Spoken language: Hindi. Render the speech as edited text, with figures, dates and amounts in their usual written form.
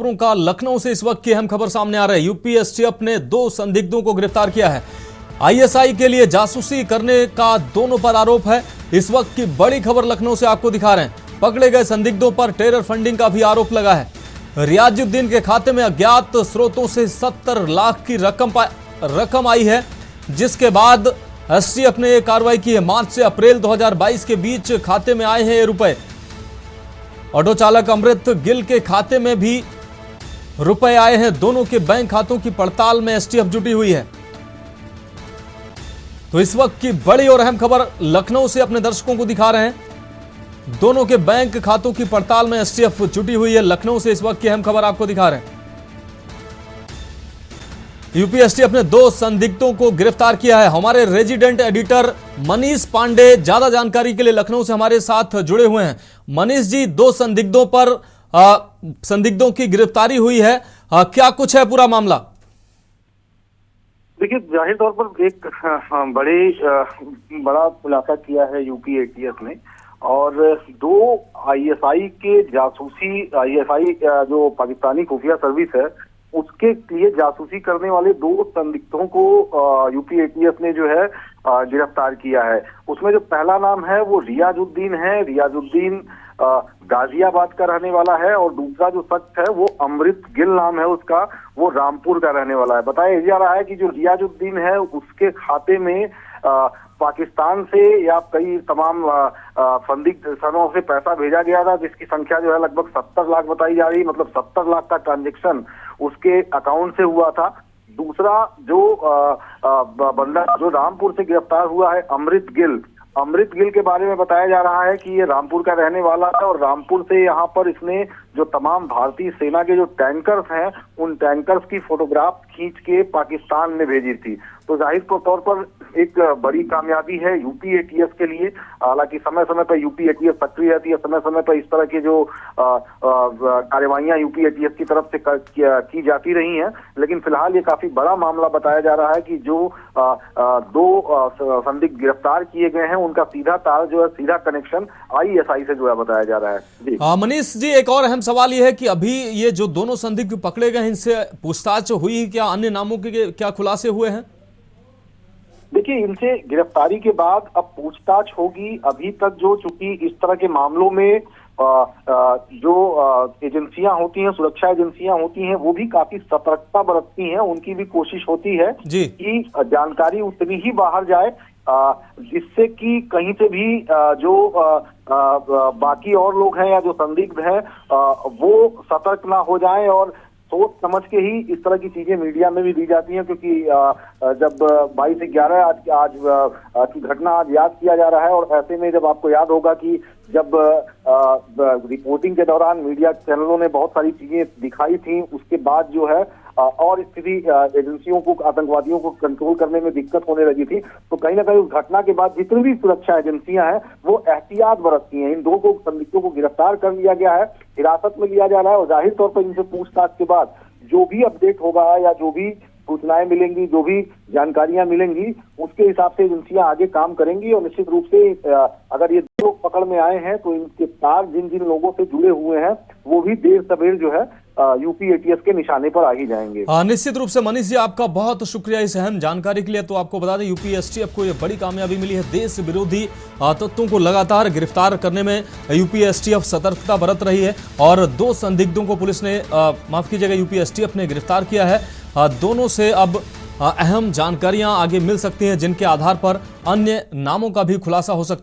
खबरों का लखनऊ से इस वक्त की अहम खबर सामने आ रही है। यूपी एसटीएफ ने 2 संदिग्धों को गिरफ्तार किया है। आईएसआई के लिए जासूसी करने का दोनों पर आरोप है। इस वक्त की बड़ी खबर लखनऊ से आपको दिखा रहे हैं। पकड़े गए संदिग्धों पर टेरर फंडिंग का भी आरोप लगा है। रियाजुद्दीन के खाते में अज्ञात स्रोतों से 70 लाख की रकम आई है, जिसके बाद एसटीएफ ने यह कार्रवाई की है। मार्च से अप्रैल 2022 के बीच खाते में आए हैं ये रुपए। ऑटो चालक अमृत गिल के खाते में भी रुपए आए हैं। दोनों के बैंक खातों की पड़ताल में एसटीएफ जुटी हुई है। तो इस वक्त की बड़ी और अहम खबर लखनऊ से अपने दर्शकों को दिखा रहे हैं। दोनों के बैंक खातों की पड़ताल में एसटीएफ जुटी हुई है। लखनऊ से इस वक्त की अहम खबर आपको दिखा रहे हैं। यूपी एसटीएफ ने 2 संदिग्धों को गिरफ्तार किया है। हमारे रेजिडेंट एडिटर मनीष पांडे ज्यादा जानकारी के लिए लखनऊ से हमारे साथ जुड़े हुए हैं। मनीष जी, 2 संदिग्धों की गिरफ्तारी हुई है, क्या कुछ है पूरा मामला? देखिए, जाहिर तौर पर एक बड़ा खुलासा किया है यूपी एटीएस ने, और 2 आईएसआई के जासूसी, आईएसआई जो पाकिस्तानी खुफिया सर्विस है उसके लिए जासूसी करने वाले 2 संदिग्धों को यूपी एटीएस ने जो है गिरफ्तार किया है। उसमें जो पहला नाम है वो रियाजुद्दीन है। रियाजुद्दीन गाजियाबाद का रहने वाला है, और दूसरा जो शख्स है वो अमृत गिल नाम है उसका, वो रामपुर का रहने वाला है। बताया जा रहा है कि जो रियाजुद्दीन है उसके खाते में पाकिस्तान से या कई तमाम संदिग्ध स्थलों से पैसा भेजा गया था, जिसकी संख्या जो है लगभग 70 लाख बताई जा रही है। मतलब 70 लाख का ट्रांजैक्शन उसके अकाउंट से हुआ था। दूसरा जो बंदा जो रामपुर से गिरफ्तार हुआ है, अमृत गिल के बारे में बताया जा रहा है कि ये रामपुर का रहने वाला है, और रामपुर से यहाँ पर इसने जो तमाम भारतीय सेना के जो टैंकर्स हैं उन टैंकर्स की फोटोग्राफ खींच के पाकिस्तान में भेजी थी। तो जाहिर तौर पर एक बड़ी कामयाबी है यूपी एटीएस के लिए। हालांकि समय समय पर यूपी एटीएस सक्रिय रहती है, समय समय पर इस तरह की जो कार्यवाहियां यूपी एटीएस की तरफ से की जाती रही हैं, लेकिन फिलहाल ये काफी बड़ा मामला बताया जा रहा है कि जो 2 संदिग्ध गिरफ्तार किए गए हैं उनका सीधा तार जो है, सीधा कनेक्शन आईएसआई से जो है बताया जा रहा है। जी मनीष जी, एक और अहम सवाल ये है कि अभी ये जो दोनों संदिग्ध पकड़े गए, इनसे पूछताछ हुई, क्या अन्य नामों के क्या खुलासे हुए हैं? देखिए, इनसे गिरफ्तारी के बाद अब पूछताछ होगी। अभी तक जो चूंकि इस तरह के मामलों में जो एजेंसियां होती हैं, सुरक्षा एजेंसियां होती हैं, वो भी काफी सतर्कता बरतती हैं। उनकी भी कोशिश होती है कि जानकारी उतनी ही बाहर जाए जिससे कि कहीं से भी जो बाकी और लोग हैं या जो संदिग्ध हैं वो सतर्क ना हो जाएं, और सोच समझ के ही इस तरह की चीजें मीडिया में भी दी जाती हैं। क्योंकि जब 22/11 आज की घटना आज याद किया जा रहा है, और ऐसे में जब आपको याद होगा कि जब रिपोर्टिंग के दौरान मीडिया चैनलों ने बहुत सारी चीजें दिखाई थी, उसके बाद जो है और स्थिति एजेंसियों को, आतंकवादियों को कंट्रोल करने में दिक्कत होने लगी थी। तो कहीं ना कहीं उस घटना के बाद जितनी भी सुरक्षा एजेंसियां हैं वो एहतियात बरतती हैं। इन 2 संदिग्धों को गिरफ्तार कर लिया गया है, हिरासत में लिया जा रहा है, और जाहिर तौर पर इनसे पूछताछ के बाद जो भी अपडेट होगा या जो भी सूचनाएं मिलेंगी, जो भी जानकारियां मिलेंगी, उसके हिसाब से एजेंसियां आगे काम करेंगी। और निश्चित रूप से अगर ये 2 लोग पकड़ में आए हैं तो इनके तार जिन लोगों से जुड़े हुए हैं वो भी देर सवेर जो है यूपी एटीएस के निशाने पर आ ही जाएंगे। निश्चित रूप से मनीष जी, आपका बहुत शुक्रिया इस अहम जानकारी के लिए। तो आपको बता दें, यूपी एसटीएफ को यह बड़ी कामयाबी मिली है। देश विरोधी तत्वों को लगातार गिरफ्तार करने में यूपी एसटीएफ सतर्कता बरत रही है, और 2 संदिग्धों को पुलिस ने माफ कीजिएगा यूपी एसटीएफ ने गिरफ्तार किया है। दोनों से अब अहम जानकारियां आगे मिल सकती हैं, जिनके आधार पर अन्य नामों का भी खुलासा हो सकता है।